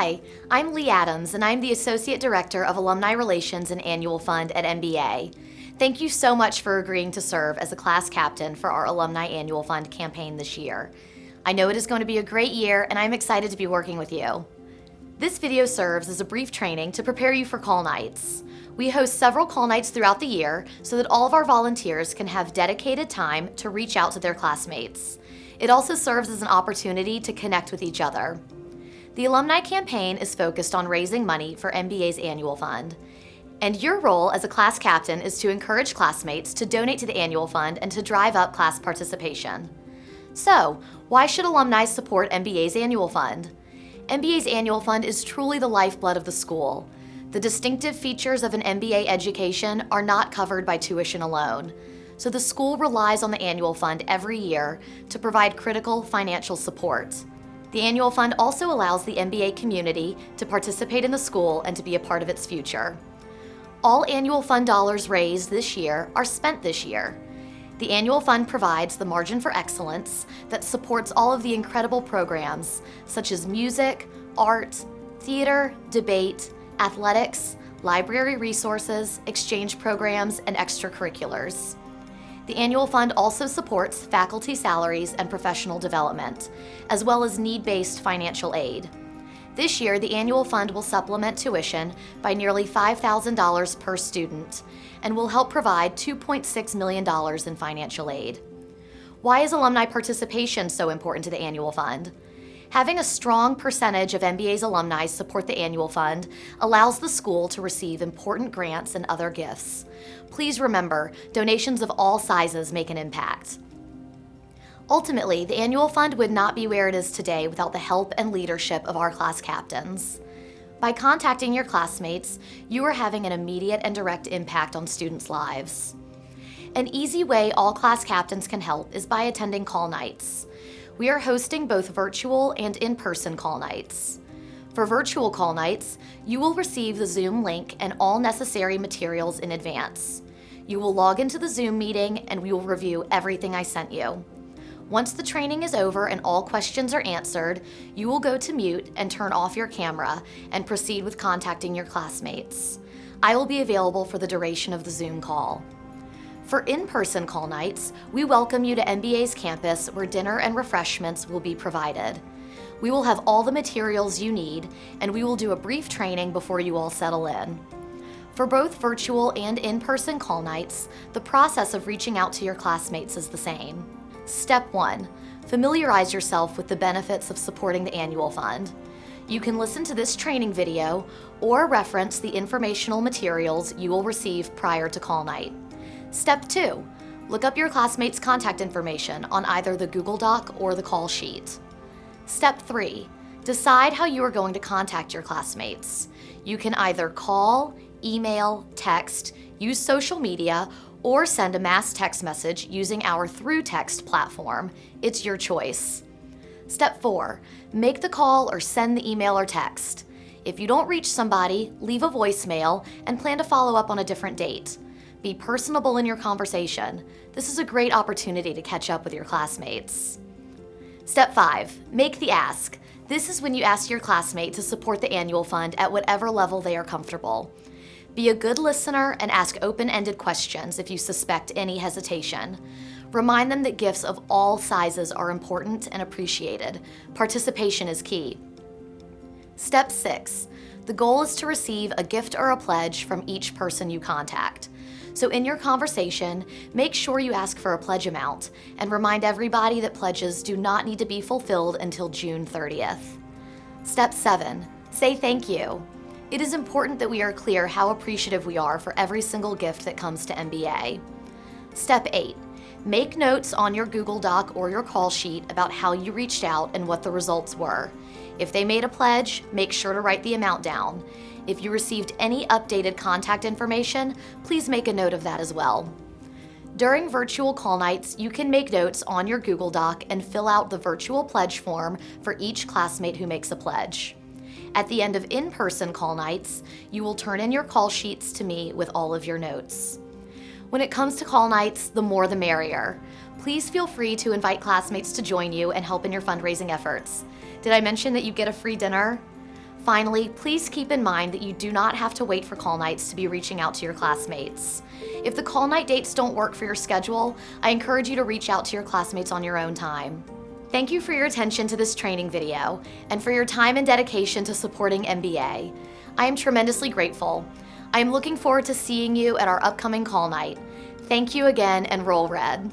Hi, I'm Lee Adams, and I'm the Associate Director of Alumni Relations and Annual Fund at MBA. Thank you so much for agreeing to serve as a class captain for our Alumni Annual Fund campaign this year. I know it is going to be a great year, and I'm excited to be working with you. This video serves as a brief training to prepare you for call nights. We host several call nights throughout the year so that all of our volunteers can have dedicated time to reach out to their classmates. It also serves as an opportunity to connect with each other. The Alumni campaign is focused on raising money for MBA's annual fund. And your role as a class captain is to encourage classmates to donate to the annual fund and to drive up class participation. So, why should alumni support MBA's annual fund? MBA's annual fund is truly the lifeblood of the school. The distinctive features of an MBA education are not covered by tuition alone. So the school relies on the annual fund every year to provide critical financial support. The annual fund also allows the MBA community to participate in the school and to be a part of its future. All annual fund dollars raised this year are spent this year. The annual fund provides the margin for excellence that supports all of the incredible programs such as music, art, theater, debate, athletics, library resources, exchange programs, and extracurriculars. The annual fund also supports faculty salaries and professional development, as well as need-based financial aid. This year, the annual fund will supplement tuition by nearly $5,000 per student and will help provide $2.6 million in financial aid. Why is alumni participation so important to the annual fund? Having a strong percentage of MBA's alumni support the annual fund allows the school to receive important grants and other gifts. Please remember, donations of all sizes make an impact. Ultimately, the annual fund would not be where it is today without the help and leadership of our class captains. By contacting your classmates, you are having an immediate and direct impact on students' lives. An easy way all class captains can help is by attending call nights. We are hosting both virtual and in-person call nights. For virtual call nights, you will receive the Zoom link and all necessary materials in advance. You will log into the Zoom meeting and we will review everything I sent you. Once the training is over and all questions are answered, you will go to mute and turn off your camera and proceed with contacting your classmates. I will be available for the duration of the Zoom call. For in-person call nights, we welcome you to MBA's campus where dinner and refreshments will be provided. We will have all the materials you need, and we will do a brief training before you all settle in. For both virtual and in-person call nights, the process of reaching out to your classmates is the same. Step 1. Familiarize yourself with the benefits of supporting the annual fund. You can listen to this training video or reference the informational materials you will receive prior to call night. Step 2. Look up your classmates' contact information on either the Google Doc or the call sheet. Step 3. Decide how you are going to contact your classmates. You can either call, email, text, use social media, or send a mass text message using our ThruText platform. It's your choice. Step 4. Make the call or send the email or text. If you don't reach somebody, leave a voicemail and plan to follow up on a different date. Be personable in your conversation. This is a great opportunity to catch up with your classmates. Step 5. Make the ask. This is when you ask your classmate to support the annual fund at whatever level they are comfortable. Be a good listener and ask open-ended questions if you suspect any hesitation. Remind them that gifts of all sizes are important and appreciated. Participation is key. Step 6. The goal is to receive a gift or a pledge from each person you contact. So in your conversation, make sure you ask for a pledge amount and remind everybody that pledges do not need to be fulfilled until June 30th. Step 7. Say thank you. It is important that we are clear how appreciative we are for every single gift that comes to MBA. Step 8. Make notes on your Google Doc or your call sheet about how you reached out and what the results were. If they made a pledge, make sure to write the amount down. If you received any updated contact information, please make a note of that as well. During virtual call nights, you can make notes on your Google Doc and fill out the virtual pledge form for each classmate who makes a pledge. At the end of in-person call nights, you will turn in your call sheets to me with all of your notes. When it comes to call nights, the more the merrier. Please feel free to invite classmates to join you and help in your fundraising efforts. Did I mention that you get a free dinner? Finally, please keep in mind that you do not have to wait for call nights to be reaching out to your classmates. If the call night dates don't work for your schedule, I encourage you to reach out to your classmates on your own time. Thank you for your attention to this training video and for your time and dedication to supporting MBA. I am tremendously grateful. I am looking forward to seeing you at our upcoming call night. Thank you again, and roll red.